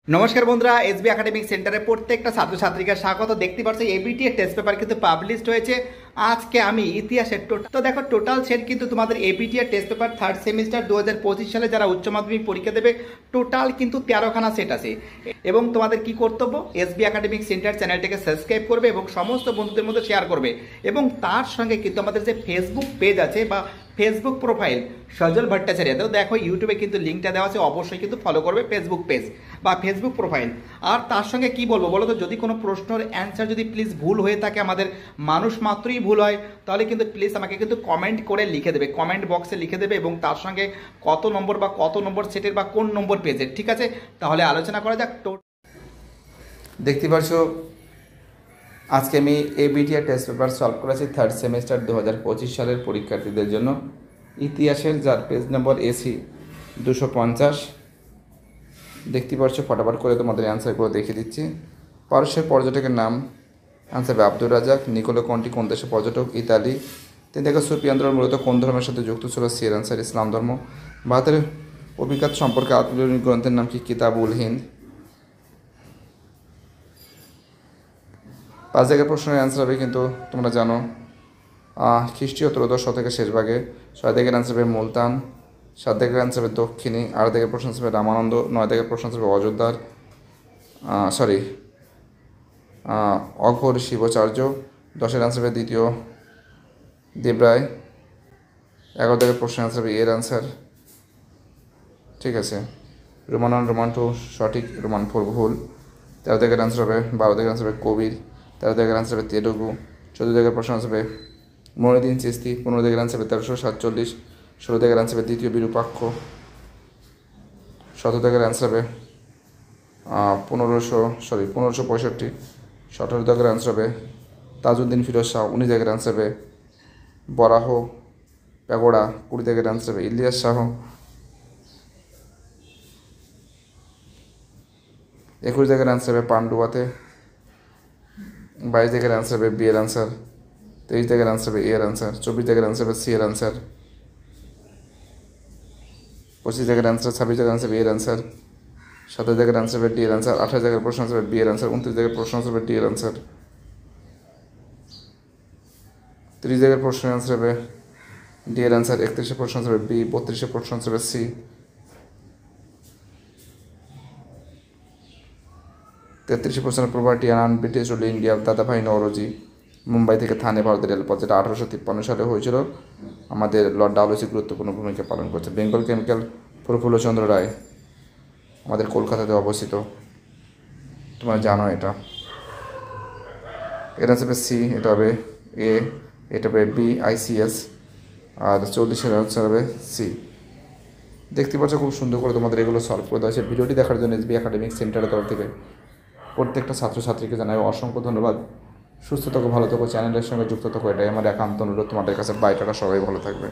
নমস্কার বন্ধুরা, SB academic সেন্টারে প্রত্যেকটা ছাত্রছাত্রীকে স্বাগত। দেখতে পাচ্ছ এবিটি এর টেস্ট পেপার কিন্তু পাবলিশড হয়েছে। আজকে আমি ইতিহাসের তো দেখো টোটাল সেট কিন্তু তোমাদের এবিটি এর টেস্ট পেপার থার্ড সেমিস্টার 2025 সালে যারা উচ্চ মাধ্যমিক পরীক্ষা দেবে টোটাল কিন্তু 13খানা সেট আছে। এবং তোমাদের কি কর্তব্য, এসবি একাডেমিক সেন্টার চ্যানেলটিকে সাবস্ক্রাইব করবে এবং সমস্ত বন্ধুদের মধ্যে শেয়ার করবে। এবং তার সঙ্গে কিন্তু আমাদের যে ফেসবুক পেজ আছে বা ফেসবুক প্রোফাইল সজল ভট্টাচার্য, তো দেখো ইউটিউবে কিন্তু লিঙ্কটা দেওয়া আছে, অবশ্যই কিন্তু ফলো করবে ফেসবুক পেজ বা ফেসবুক প্রোফাইল। আর তার সঙ্গে কি বলবো বলো তো, যদি কোনো প্রশ্নের অ্যান্সার যদি প্লিজ ভুল হয়ে থাকে, আমাদের মানুষ মাত্রই ভুল হয়, তাহলে কিন্তু প্লিজ আমাকে কিন্তু কমেন্ট করে লিখে দেবে, কমেন্ট বক্সে লিখে দেবে এবং তার সঙ্গে কত নম্বর সেটের বা কোন নম্বর পেজের, ঠিক আছে? তাহলে আলোচনা করা যাক। তো দেখতে পাচ্ছ আজকে আমি এবিটিআর টেস্ট পেপার সলভ করেছি থার্ড সেমিস্টার 2025 সালের পরীক্ষার্থীদের জন্য। ইতিহাসের যার পেজ নম্বর এসি 250। দেখতে পাচ্ছ ফটাফট করে তোমাদের অ্যান্সারগুলো দেখিয়ে দিচ্ছি। পারস্যের পর্যটকের নাম, অ্যান্সার আব্দুর রাজাক। নিকোলো কন্টি কোন দেশের পর্যটক? ইতালি। তিনি দেখো সুফি আন্দোলন মূলত কোন ধর্মের সাথে যুক্ত ছিল? সি এর অ্যান্সার ইসলাম ধর্ম। ভারতের অভিজ্ঞতা সম্পর্কে আত্মজীবনী গ্রন্থের নাম কি? কিতাবুল হিন্দ। 5 জায়গার প্রশ্নের অ্যান্সার হবে কিন্তু তোমরা জানো খ্রিস্টীয় ত্রয়োদশ শতকের শেষ ভাগে। 6 দাগের অ্যান্সার হবে মুলতান। 7 দাগের অ্যান্সার হবে দক্ষিণী। 8 দাগের প্রশ্ন হবে রামানন্দ। 9 দাগের প্রশ্ন হবে অযোধ্যার অঘোর শিবাচার্য। 10-এর অ্যান্সার হবে দ্বিতীয় দেবরায়। 11 দাগের প্রশ্নের অ্যান্সার হবে এর অ্যান্সার, ঠিক আছে। রোমান 1 রোমান 2 সঠিক, রোমান 4 ভুল। 13 দাগের অ্যান্সার হবে 12 দাগের অ্যান্সার হবে কবির। 13 দাগের অ্যান্সার হবে তেলুগু। 14 দাগের প্রশ্ন হবে মঈনুদ্দিন চিশতি। 15 দাগের অ্যান্সার হবে 1347। 16 দাগের অ্যান্সার হবে দ্বিতীয় বিরূপাক্ষ। 17 দাগের অ্যান্সার হবে 1565। 17 দাগের অ্যান্সার হবে তাজউদ্দিন ফিরোজ শাহ। 19 দাগের অ্যান্সার হবে বরাহ প্যাগোড়া। 20 দাগের অ্যান্সার হবে ইলিয়াস শাহ। 21 দাগের অ্যান্সার হবে পান্ডুয়াতে। 22 দাগের অ্যান্সার হবে বি এর অ্যান্সার। 23 দাগের অ্যান্সার হবে এ এর অ্যান্সার। 24 দাগের অ্যান্সার হবে সি এর অ্যান্সার। 25 দাগের অ্যান্সার, 26 দাগের অ্যান্সার বি এর অ্যান্সার। 27 দাগের অ্যান্সার হবে ডি এর অ্যান্সার। 28 দাগের প্রশ্ন হবে বি এর অ্যান্সার। 29 দাগের প্রশ্ন হবে ডি এর অ্যান্সার। 30 দাগের প্রশ্নের অ্যান্সার হবে ডি এর অ্যান্সার। 31 প্রশ্ন হবে বি। 32 প্রশ্ন হবে সি। 33 প্রশ্নের property and British rule India দাদাভাই নওরোজি। মুম্বাই থেকে থানে ভারতের রেলপথ, যেটা 1853 সালে হয়েছিল। আমাদের লর্ড ডালহৌসি গুরুত্বপূর্ণ ভূমিকা পালন করছে। বেঙ্গল কেমিক্যাল প্রফুল্লচন্দ্র রায় আমাদের কলকাতাতে অবস্থিত, তোমরা জানো এটা। এর অ্যান্সার হবে সি, এটা হবে এ, এটা হবে বি আইসিএস। আর 40-এর অ্যান্সার হবে সি। দেখতে পাচ্ছ খুব সুন্দর করে তোমাদের এগুলো সলভ করে দেওয়া হয়েছে। ভিডিওটি দেখার জন্য এসবি একাডেমিক সেন্টারের তরফ থেকে প্রত্যেকটা ছাত্রছাত্রীকে জানাই অসংখ্য ধন্যবাদ। সুস্থ থাকো, ভালো থাকো, চ্যানেলের সঙ্গে যুক্ত থাকো, এটাই আমার একান্ত অনুরোধ তোমাদের কাছে। বাই, টাটা, সবাই ভালো থাকবে।